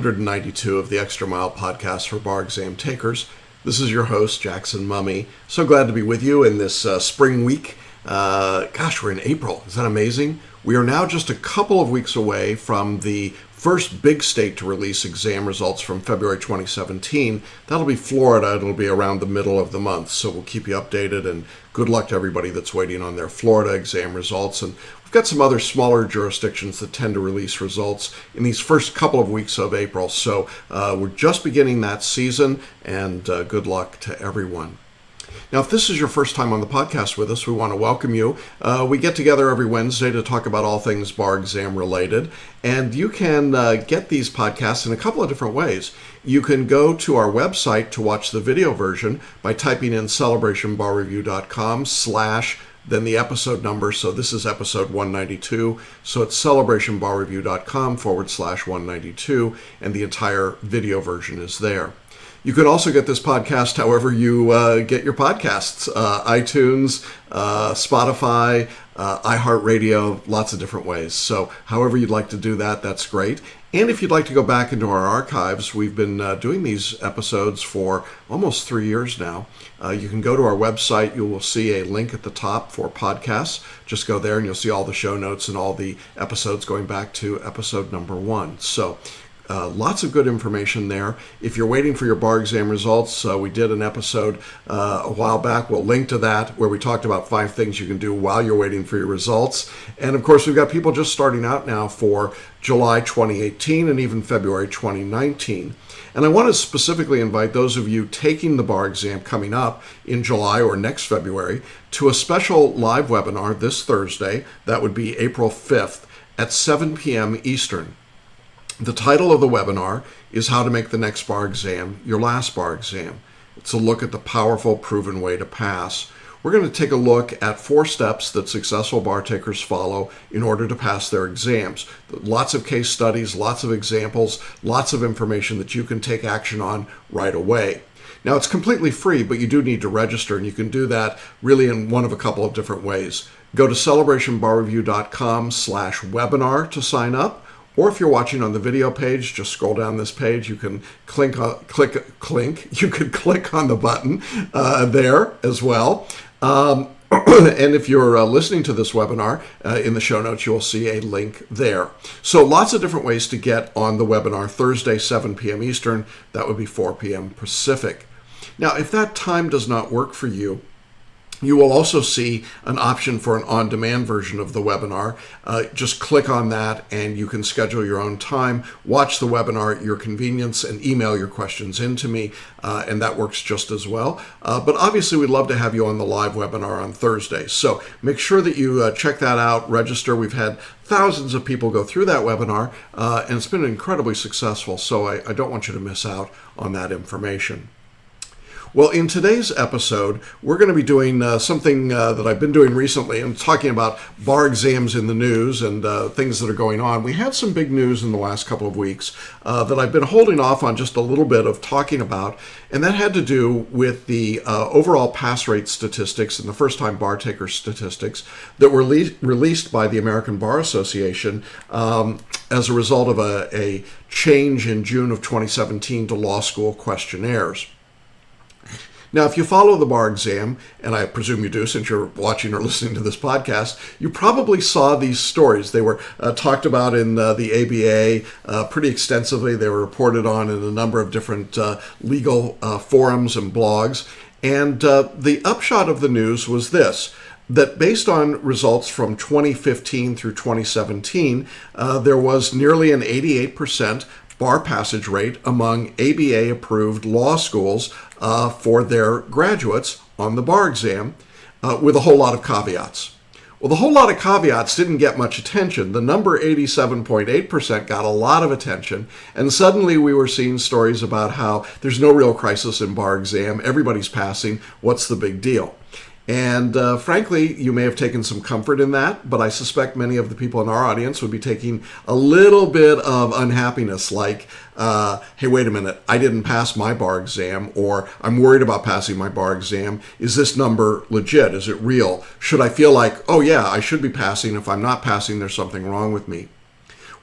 192 of the Extra Mile podcast for bar exam takers. This is your host, Jackson Mummy. So glad to be with you in this spring week. We're in April. Is that amazing? We are now just a couple of weeks away from the first big state to release exam results from February 2017. That'll be Florida. It'll be around the middle of the month, so we'll keep you updated, and good luck to everybody that's waiting on their Florida exam results. And we've got some other smaller jurisdictions that tend to release results in these first couple of weeks of April. So we're just beginning that season, and good luck to everyone. Now, if this is your first time on the podcast with us, we want to welcome you. We get together every Wednesday to talk about all things bar exam related, and you can get these podcasts in a couple of different ways. You can go to our website to watch the video version by typing in celebrationbarreview.com/ then the episode number. So this is episode 192. So it's celebrationbarreview.com/192, and the entire video version is there. You can also get this podcast however you get your podcasts, iTunes, Spotify, iHeartRadio, lots of different ways. So however you'd like to do that, that's great. And if you'd like to go back into our archives, we've been doing these episodes for almost 3 years now. You can go to our website. You will see a link at the top for podcasts. Just go there and you'll see all the show notes and all the episodes going back to episode number 1. So lots of good information there. If you're waiting for your bar exam results, we did an episode a while back. We'll link to that where we talked about 5 things you can do while you're waiting for your results. And of course, we've got people just starting out now for July 2018 and even February 2019. And I want to specifically invite those of you taking the bar exam coming up in July or next February to a special live webinar this Thursday. That would be April 5th at 7 p.m. Eastern. The title of the webinar is How to Make the Next Bar Exam Your Last Bar Exam. It's a look at the powerful, proven way to pass. We're going to take a look at 4 steps that successful bar takers follow in order to pass their exams. Lots of case studies, lots of examples, lots of information that you can take action on right away. Now, it's completely free, but you do need to register, and you can do that really in one of a couple of different ways. Go to celebrationbarreview.com/webinar to sign up. Or if you're watching on the video page, just scroll down this page. You can click on the button there as well. And if you're listening to this webinar, in the show notes, you'll see a link there. So lots of different ways to get on the webinar Thursday, 7 p.m. Eastern. That would be 4 p.m. Pacific. Now, if that time does not work for you, you will also see an option for an on-demand version of the webinar. Just click on that and you can schedule your own time, watch the webinar at your convenience, and email your questions in to me, and that works just as well. But obviously, we'd love to have you on the live webinar on Thursday. So make sure that you check that out, register. We've had thousands of people go through that webinar, and it's been incredibly successful, so I don't want you to miss out on that information. Well, in today's episode, we're going to be doing something that I've been doing recently, and talking about bar exams in the news and things that are going on. We had some big news in the last couple of weeks that I've been holding off on just a little bit of talking about, and that had to do with the overall pass rate statistics and the first-time bar taker statistics that were released by the American Bar Association as a result of a change in June of 2017 to law school questionnaires. Now, if you follow the bar exam, and I presume you do since you're watching or listening to this podcast, you probably saw these stories. They were talked about in the ABA pretty extensively. They were reported on in a number of different legal forums and blogs. And the upshot of the news was this: that based on results from 2015 through 2017, there was nearly an 88% bar passage rate among ABA-approved law schools for their graduates on the bar exam, with a whole lot of caveats. Well, the whole lot of caveats didn't get much attention. The number 87.8% got a lot of attention, and suddenly we were seeing stories about how there's no real crisis in bar exam, everybody's passing, what's the big deal? And frankly, you may have taken some comfort in that, but I suspect many of the people in our audience would be taking a little bit of unhappiness, like, hey, wait a minute, I didn't pass my bar exam, or I'm worried about passing my bar exam. Is this number legit? Is it real? Should I feel like, oh yeah, I should be passing. If I'm not passing, there's something wrong with me?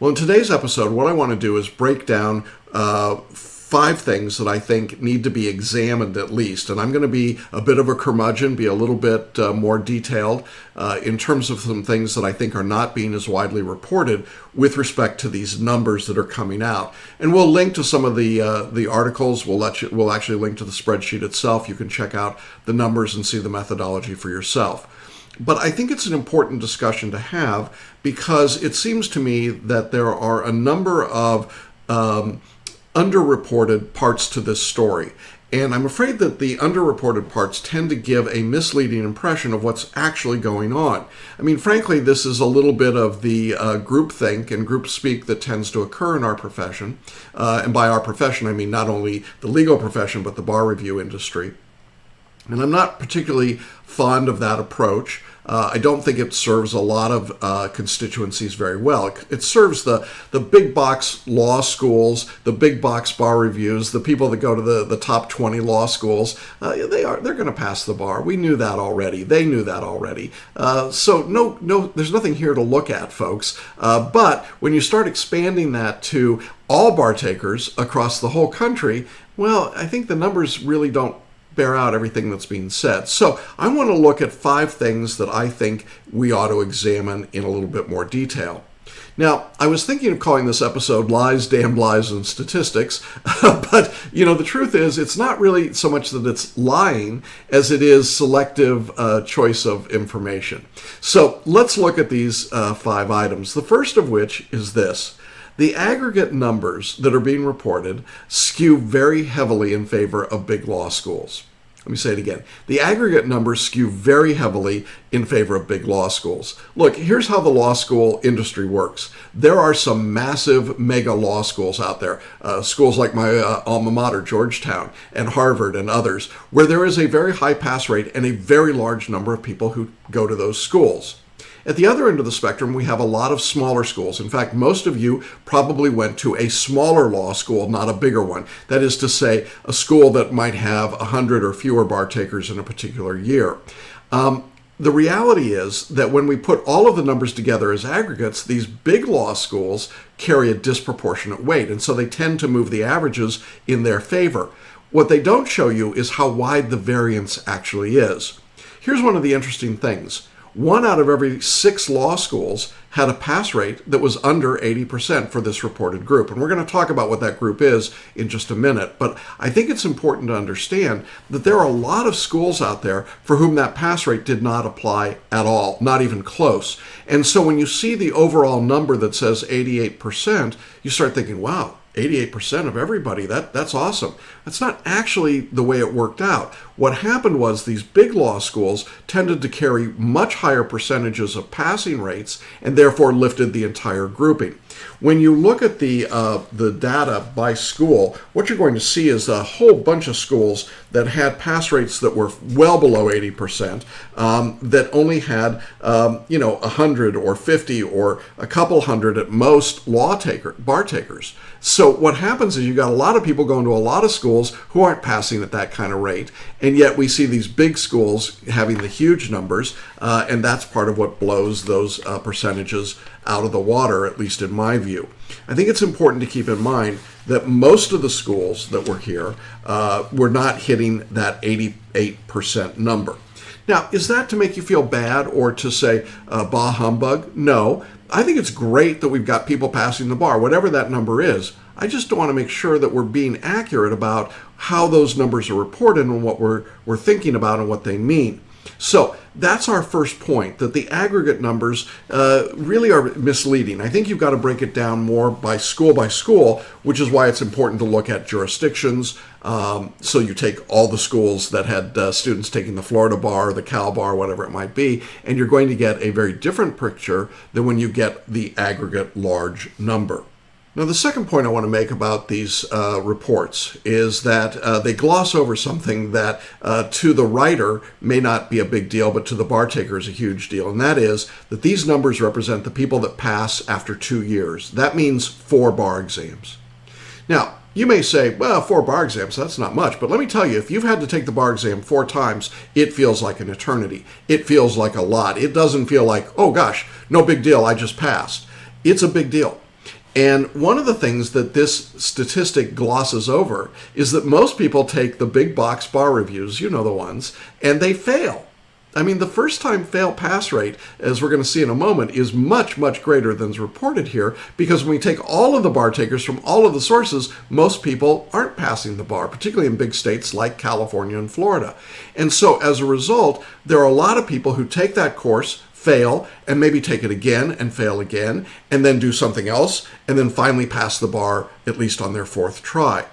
Well, in today's episode, what I want to do is break down 5 things that I think need to be examined at least. And I'm going to be a bit of a curmudgeon, be a little bit more detailed in terms of some things that I think are not being as widely reported with respect to these numbers that are coming out. And we'll link to some of the articles. We'll actually link to the spreadsheet itself. You can check out the numbers and see the methodology for yourself. But I think it's an important discussion to have because it seems to me that there are a number of underreported parts to this story. And I'm afraid that the underreported parts tend to give a misleading impression of what's actually going on. I mean, frankly, this is a little bit of the groupthink and group speak that tends to occur in our profession. And by our profession, I mean not only the legal profession, but the bar review industry. And I'm not particularly fond of that approach. I don't think it serves a lot of constituencies very well. It serves the big box law schools, the big box bar reviews, the people that go to the top 20 law schools. They're going to pass the bar. We knew that already. They knew that already. So no, there's nothing here to look at, folks. But when you start expanding that to all bar takers across the whole country, well, I think the numbers really don't bear out everything that's being said. So I want to look at 5 things that I think we ought to examine in a little bit more detail. Now, I was thinking of calling this episode Lies, Damned Lies, and Statistics, but, the truth is it's not really so much that it's lying as it is selective choice of information. So let's look at these 5 items. The first of which is this. The aggregate numbers that are being reported skew very heavily in favor of big law schools. Let me say it again. The aggregate numbers skew very heavily in favor of big law schools. Look, here's how the law school industry works. There are some massive mega law schools out there, schools like my alma mater, Georgetown, and Harvard and others, where there is a very high pass rate and a very large number of people who go to those schools. At the other end of the spectrum, we have a lot of smaller schools. In fact, most of you probably went to a smaller law school, not a bigger one. That is to say, a school that might have 100 or fewer bar takers in a particular year. The reality is that when we put all of the numbers together as aggregates, these big law schools carry a disproportionate weight, and so they tend to move the averages in their favor. What they don't show you is how wide the variance actually is. Here's one of the interesting things. 1 out of every 6 law schools had a pass rate that was under 80% for this reported group. And we're going to talk about what that group is in just a minute. But I think it's important to understand that there are a lot of schools out there for whom that pass rate did not apply at all, not even close. And so when you see the overall number that says 88%, you start thinking, wow, 88% of everybody, that's awesome. That's not actually the way it worked out. What happened was these big law schools tended to carry much higher percentages of passing rates and therefore lifted the entire grouping. When you look at the data by school, what you're going to see is a whole bunch of schools that had pass rates that were well below 80%, that only had 100 or 50 or a couple hundred at most bar takers. So what happens is you got a lot of people going to a lot of schools who aren't passing at that kind of rate, and yet we see these big schools having the huge numbers, and that's part of what blows those percentages out of the water, at least in my view. I think it's important to keep in mind that most of the schools that were here were not hitting that 88% number. Now, is that to make you feel bad or to say, bah humbug? No. I think it's great that we've got people passing the bar, whatever that number is. I just don't want to make sure that we're being accurate about how those numbers are reported and what we're thinking about and what they mean. So that's our first point, that the aggregate numbers really are misleading. I think you've got to break it down more by school, which is why it's important to look at jurisdictions. So you take all the schools that had students taking the Florida bar, the Cal bar, whatever it might be, and you're going to get a very different picture than when you get the aggregate large number. Now, the second point I want to make about these reports is that they gloss over something that to the writer may not be a big deal, but to the bar taker is a huge deal. And that is that these numbers represent the people that pass after 2 years. That means 4 bar exams. Now, you may say, well, 4 bar exams, that's not much. But let me tell you, if you've had to take the bar exam 4 times, it feels like an eternity. It feels like a lot. It doesn't feel like, oh gosh, no big deal, I just passed. It's a big deal. And one of the things that this statistic glosses over is that most people take the big box bar reviews, you know the ones, and they fail. I mean, the first-time fail-pass rate, as we're going to see in a moment, is much, much greater than is reported here, because when we take all of the bar takers from all of the sources, most people aren't passing the bar, particularly in big states like California and Florida. And so, as a result, there are a lot of people who take that course, fail, and maybe take it again and fail again, and then do something else, and then finally pass the bar, at least on their fourth try.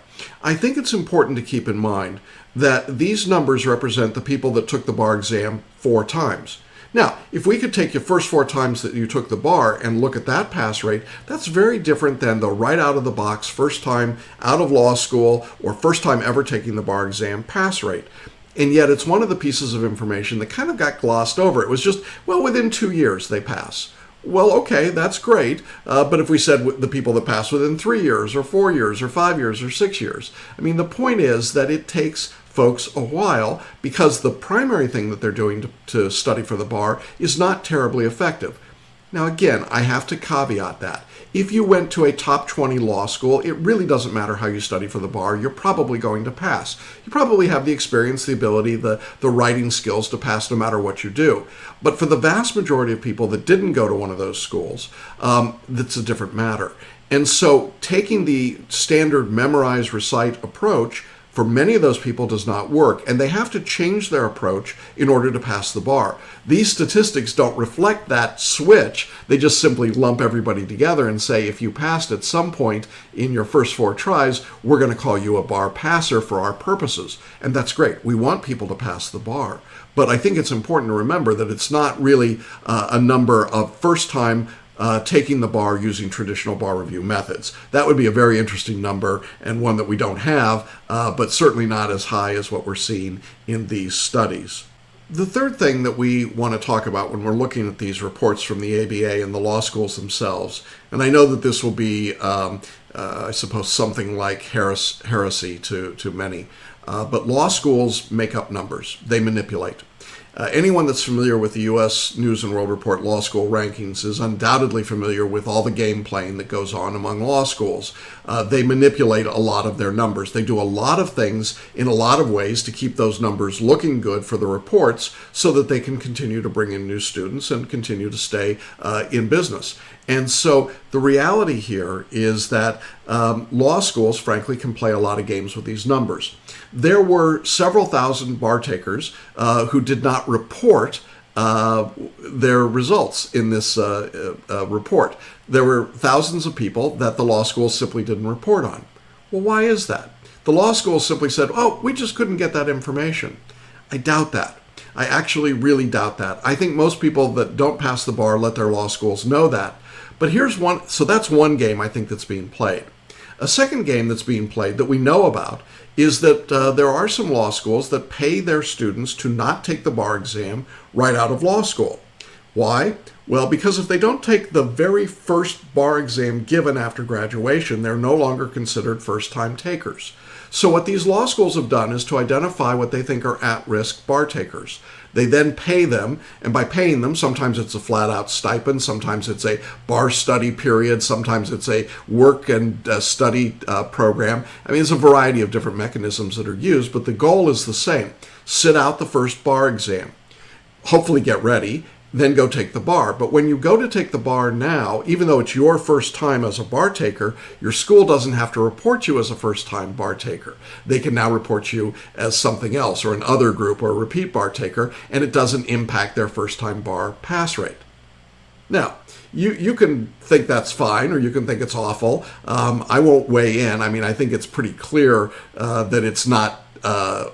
I think it's important to keep in mind that these numbers represent the people that took the bar exam 4 times. Now, if we could take your first 4 times that you took the bar and look at that pass rate, that's very different than the right out of the box, first time out of law school, or first time ever taking the bar exam pass rate. And yet it's one of the pieces of information that kind of got glossed over. It was just, well, within 2 years they pass. Well, okay, that's great. But if we said the people that pass within 3 years or 4 years or 5 years or 6 years, I mean, the point is that it takes folks a while because the primary thing that they're doing to study for the bar is not terribly effective. Now, again, I have to caveat that. If you went to a top 20 law school, it really doesn't matter how you study for the bar. You're probably going to pass. You probably have the experience, the ability, the writing skills to pass no matter what you do. But for the vast majority of people that didn't go to one of those schools, that's a different matter. And so taking the standard memorize, recite approach for many of those people does not work, and they have to change their approach in order to pass the bar. These statistics don't reflect that switch. They just simply lump everybody together and say, if you passed at some point in your first 4 tries, we're going to call you a bar passer for our purposes. And that's great. We want people to pass the bar. But I think it's important to remember that it's not really a number of first-time taking the bar using traditional bar review methods. That would be a very interesting number and one that we don't have, but certainly not as high as what we're seeing in these studies. The third thing that we want to talk about when we're looking at these reports from the ABA and the law schools themselves, and I know that this will be, I suppose, something like heresy to many, but law schools make up numbers. They manipulate. Anyone that's familiar with the U.S. News and World Report law school rankings is undoubtedly familiar with all the game playing that goes on among law schools. They manipulate a lot of their numbers. They do a lot of things in a lot of ways to keep those numbers looking good for the reports so that they can continue to bring in new students and continue to stay in business. And so the reality here is that law schools, frankly, can play a lot of games with these numbers. There were several thousand bar takers who did not report their results in this report. There were thousands of people that the law schools simply didn't report on. Well, why is that? The law schools simply said, oh, we just couldn't get that information. I doubt that. I actually really doubt that. I think most people that don't pass the bar let their law schools know that. But here's one, so that's one game I think that's being played. A second game that's being played that we know about is that there are some law schools that pay their students to not take the bar exam right out of law school. Why? Well, because if they don't take the very first bar exam given after graduation, they're no longer considered first-time takers. So what these law schools have done is to identify what they think are at-risk bar takers. They then pay them, and by paying them, sometimes it's a flat-out stipend, sometimes it's a bar study period, sometimes it's a work and study program. I mean, there's a variety of different mechanisms that are used, but the goal is the same. Sit out the first bar exam, hopefully get ready, then go take the bar. But when you go to take the bar now, even though it's your first time as a bar taker, your school doesn't have to report you as a first-time bar taker. They can now report you as something else, or an other group, or a repeat bar taker, and it doesn't impact their first-time bar pass rate. Now, you can think that's fine, or you can think it's awful. I won't weigh in. I mean, I think it's pretty clear that it's not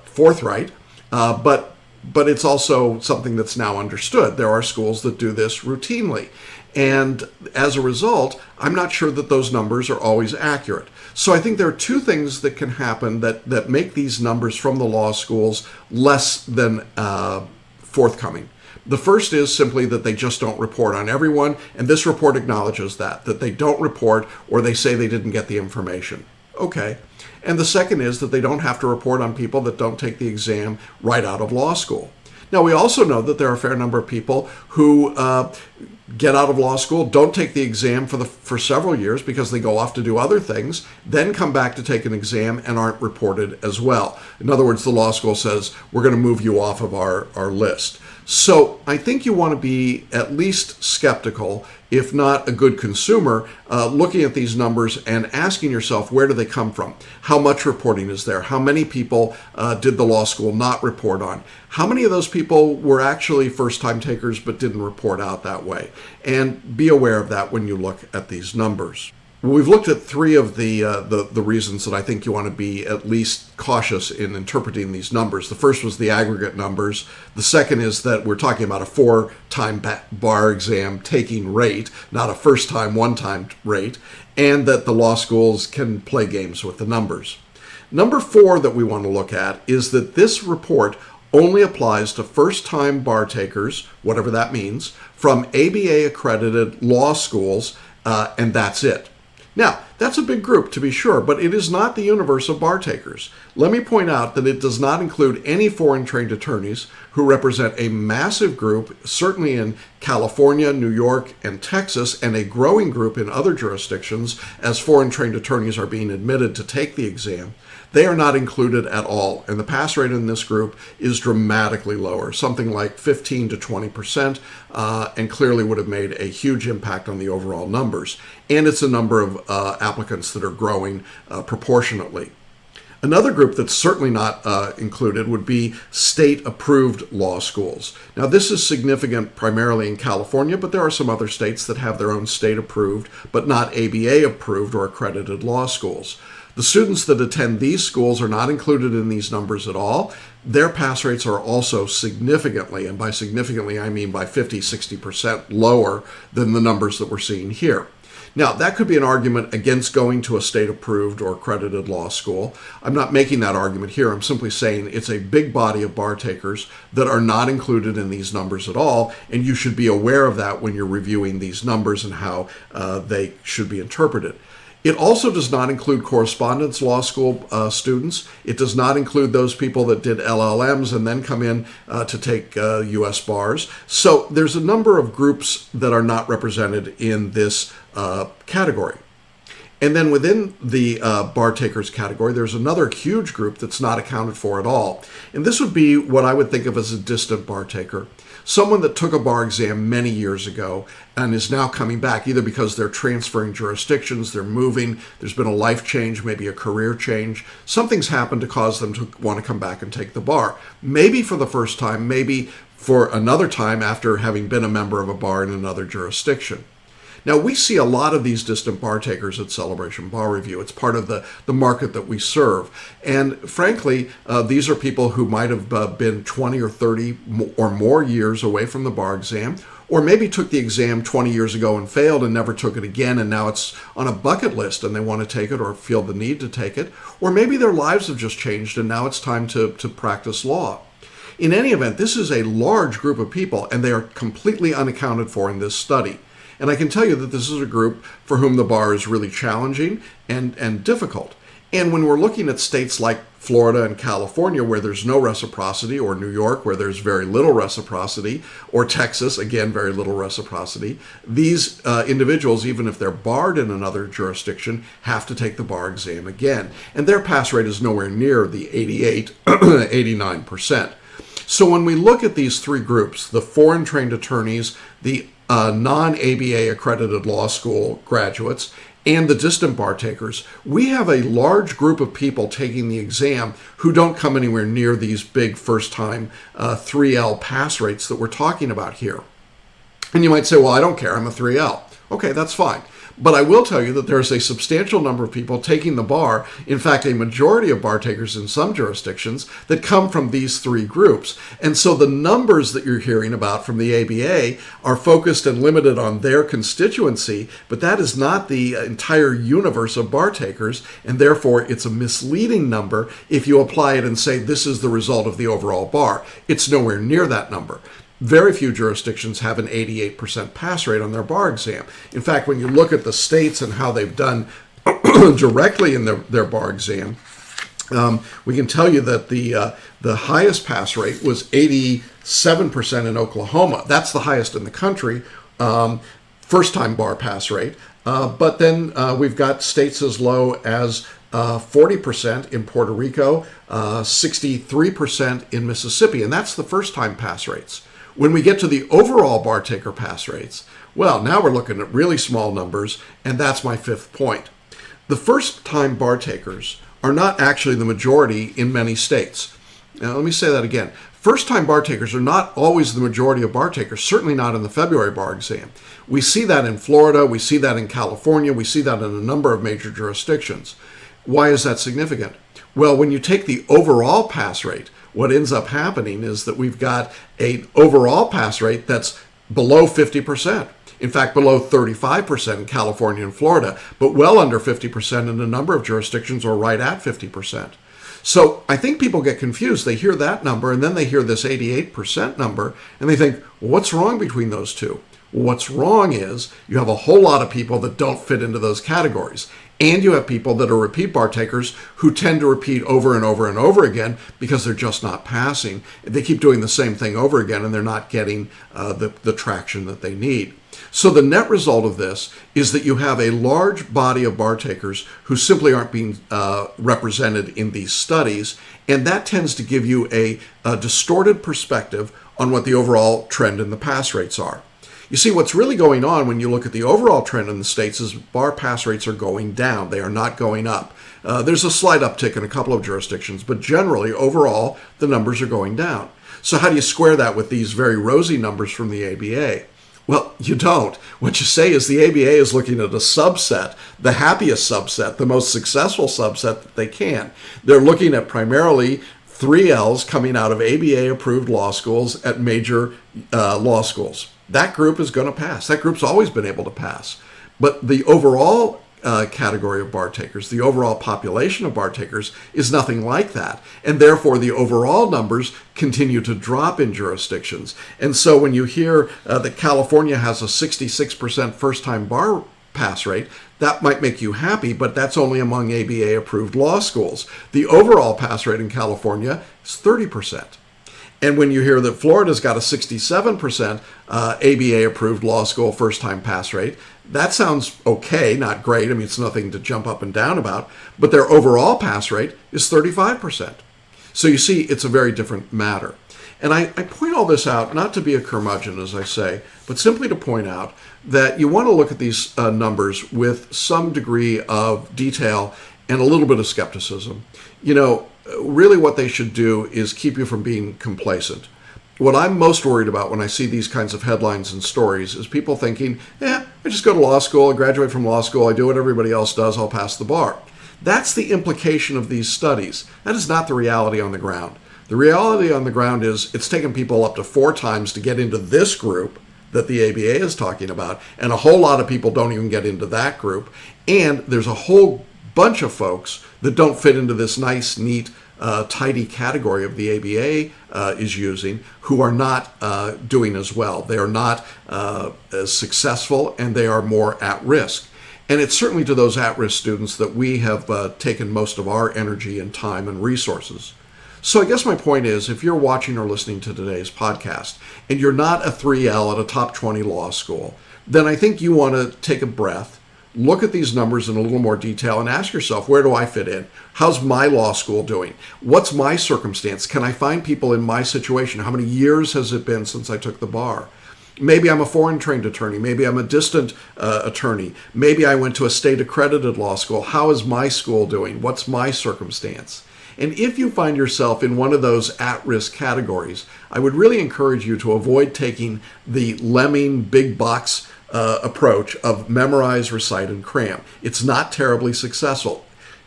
forthright, but it's also something that's now understood. There are schools that do this routinely. And as a result, I'm not sure that those numbers are always accurate. So I think there are two things that can happen that make these numbers from the law schools less than forthcoming. The first is simply that they just don't report on everyone, and this report acknowledges that they don't report, or they say they didn't get the information. Okay. And the second is that they don't have to report on people that don't take the exam right out of law school. Now, we also know that there are a fair number of people who get out of law school, don't take the exam for several years because they go off to do other things, then come back to take an exam and aren't reported as well. In other words, the law school says, we're going to move you off of our list. So I think you want to be at least skeptical, if not a good consumer, looking at these numbers and asking yourself, where do they come from? How much reporting is there? How many people did the law school not report on? How many of those people were actually first-time takers but didn't report out that way? And be aware of that when you look at these numbers. We've looked at three of the reasons that I think you want to be at least cautious in interpreting these numbers. The first was the aggregate numbers. The second is that we're talking about a 4-time bar exam taking rate, not a first-time, one-time rate, and that the law schools can play games with the numbers. Number 4 that we want to look at is that this report only applies to first-time bar takers, whatever that means, from ABA-accredited law schools, and that's it. Now, that's a big group to be sure, but it is not the universe of bar takers. Let me point out that it does not include any foreign trained attorneys who represent a massive group, certainly in California, New York, and Texas, and a growing group in other jurisdictions as foreign trained attorneys are being admitted to take the exam. They are not included at all, and the pass rate in this group is dramatically lower, something like 15 to 20%, and clearly would have made a huge impact on the overall numbers. And it's a number of applicants that are growing proportionately. Another group that's certainly not included would be state-approved law schools. Now, this is significant primarily in California, but there are some other states that have their own state-approved, but not ABA-approved or accredited law schools. The students that attend these schools are not included in these numbers at all. Their pass rates are also significantly, and by significantly I mean by 50-60% lower than the numbers that we're seeing here. Now, that could be an argument against going to a state-approved or accredited law school. I'm not making that argument here. I'm simply saying it's a big body of bar takers that are not included in these numbers at all, and you should be aware of that when you're reviewing these numbers and how they should be interpreted. It also does not include correspondence law school students. It does not include those people that did LLMs and then come in to take U.S. bars. So there's a number of groups that are not represented in this category. And then within the bar takers category, there's another huge group that's not accounted for at all. And this would be what I would think of as a distant bar taker. Someone that took a bar exam many years ago and is now coming back, either because they're transferring jurisdictions, they're moving, there's been a life change, maybe a career change. Something's happened to cause them to want to come back and take the bar. Maybe for the first time, maybe for another time after having been a member of a bar in another jurisdiction. Now, we see a lot of these distant bar takers at Celebration Bar Review. It's part of the market that we serve. And frankly, these are people who might have been 20 or 30 or more years away from the bar exam, or maybe took the exam 20 years ago and failed and never took it again, and now it's on a bucket list and they want to take it or feel the need to take it. Or maybe their lives have just changed and now it's time to practice law. In any event, this is a large group of people and they are completely unaccounted for in this study. And I can tell you that this is a group for whom the bar is really challenging and difficult. And when we're looking at states like Florida and California where there's no reciprocity, or New York where there's very little reciprocity, or Texas, again, very little reciprocity, these individuals, even if they're barred in another jurisdiction, have to take the bar exam again. And their pass rate is nowhere near the 88, 89%. So when we look at these three groups, the foreign trained attorneys, the non-ABA accredited law school graduates, and the distant bar takers, we have a large group of people taking the exam who don't come anywhere near these big first-time 3L pass rates that we're talking about here. And you might say, well, I don't care, I'm a 3L. Okay, that's fine. But I will tell you that there's a substantial number of people taking the bar, in fact, a majority of bar takers in some jurisdictions, that come from these three groups. And so the numbers that you're hearing about from the ABA are focused and limited on their constituency, but that is not the entire universe of bar takers, and therefore it's a misleading number if you apply it and say this is the result of the overall bar. It's nowhere near that number. Very few jurisdictions have an 88% pass rate on their bar exam. In fact, when you look at the states and how they've done directly in their bar exam, We can tell you that the highest pass rate was 87% in Oklahoma. That's the highest in the country, first-time bar pass rate. But then we've got states as low as 40% in Puerto Rico, 63% in Mississippi, and that's the first-time pass rates. When we get to the overall bar taker pass rates, well, now we're looking at really small numbers, and that's my fifth point. The first-time bar takers are not actually the majority in many states. Now, let me say that again. First-time bar takers are not always the majority of bar takers, certainly not in the February bar exam. We see that in Florida, we see that in California, we see that in a number of major jurisdictions. Why is that significant? Well, when you take the overall pass rate, what ends up happening is that we've got an overall pass rate that's below 50%. In fact, below 35% in California and Florida, but well under 50% in a number of jurisdictions, or right at 50%. So I think people get confused. They hear that number, and then they hear this 88% number, and they think, well, what's wrong between those two? Well, what's wrong is you have a whole lot of people that don't fit into those categories. And you have people that are repeat bar takers who tend to repeat over and over and over again because they're just not passing. They keep doing the same thing over again, and they're not getting the traction that they need. So the net result of this is that you have a large body of bar takers who simply aren't being represented in these studies, and that tends to give you a distorted perspective on what the overall trend in the pass rates are. You see, what's really going on when you look at the overall trend in the states is bar pass rates are going down. They are not going up. There's a slight uptick in a couple of jurisdictions, but generally, overall, the numbers are going down. So how do you square that with these very rosy numbers from the ABA? Well, you don't. What you say is the ABA is looking at a subset, the happiest subset, the most successful subset that they can. They're looking at primarily 3Ls coming out of ABA-approved law schools at major law schools. That group is going to pass. That group's always been able to pass. But the overall category of bar takers, the overall population of bar takers, is nothing like that. And therefore, the overall numbers continue to drop in jurisdictions. And so when you hear that California has a 66% first-time bar pass rate, that might make you happy, but that's only among ABA-approved law schools. The overall pass rate in California is 30%. And when you hear that Florida's got a 67% ABA-approved law school first-time pass rate, that sounds okay, not great. I mean, it's nothing to jump up and down about, but their overall pass rate is 35%. So you see, it's a very different matter. And I point all this out not to be a curmudgeon, as I say, but simply to point out that you want to look at these numbers with some degree of detail and a little bit of skepticism. You know, really what they should do is keep you from being complacent. What I'm most worried about when I see these kinds of headlines and stories is people thinking, I just go to law school, I graduate from law school, I do what everybody else does, I'll pass the bar. That's the implication of these studies. That is not the reality on the ground. The reality on the ground is it's taken people up to 4 times to get into this group that the ABA is talking about, and a whole lot of people don't even get into that group. And there's a whole bunch of folks that don't fit into this nice, neat, tidy category of the ABA is using, who are not doing as well. They are not as successful, and they are more at risk. And it's certainly to those at-risk students that we have taken most of our energy and time and resources. So I guess my point is, if you're watching or listening to today's podcast, and you're not a 3L at a top 20 law school, then I think you want to take a breath, look at these numbers in a little more detail, and ask yourself, where do I fit in? How's my law school doing? What's my circumstance? Can I find people in my situation? How many years has it been since I took the bar? Maybe I'm a foreign trained attorney. Maybe I'm a distant attorney. Maybe I went to a state accredited law school. How is my school doing? What's my circumstance? And if you find yourself in one of those at-risk categories, I would really encourage you to avoid taking the lemming big box approach of memorize, recite, and cram. It's not terribly successful.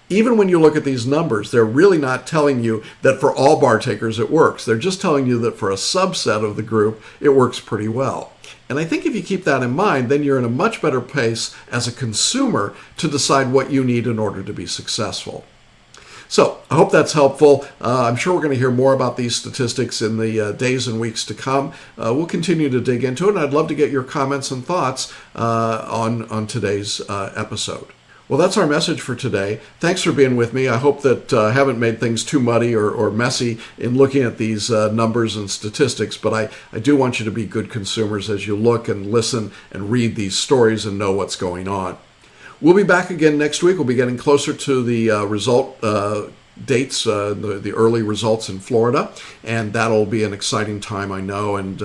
Even when you look at these numbers, they're really not telling you that for all bar takers it works. They're just telling you that for a subset of the group, it works pretty well. And I think if you keep that in mind, then you're in a much better place as a consumer to decide what you need in order to be successful. So I hope that's helpful. I'm sure we're going to hear more about these statistics in the days and weeks to come. We'll continue to dig into it, and I'd love to get your comments and thoughts on today's episode. Well, that's our message for today. Thanks for being with me. I hope that I haven't made things too muddy or messy in looking at these numbers and statistics, but I do want you to be good consumers as you look and listen and read these stories and know what's going on. We'll be back again next week. We'll be getting closer to the result dates, the early results in Florida, and that'll be an exciting time, I know, and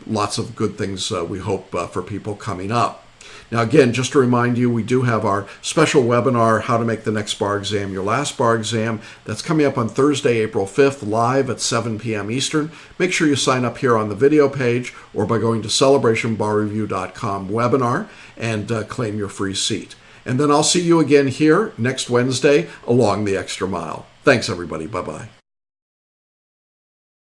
lots of good things we hope for people coming up. Now, again, just to remind you, we do have our special webinar, How to Make the Next Bar Exam Your Last Bar Exam. That's coming up on Thursday, April 5th, live at 7 p.m. Eastern. Make sure you sign up here on the video page or by going to celebrationbarreview.com webinar and claim your free seat. And then I'll see you again here next Wednesday along the extra mile. Thanks, everybody. Bye-bye.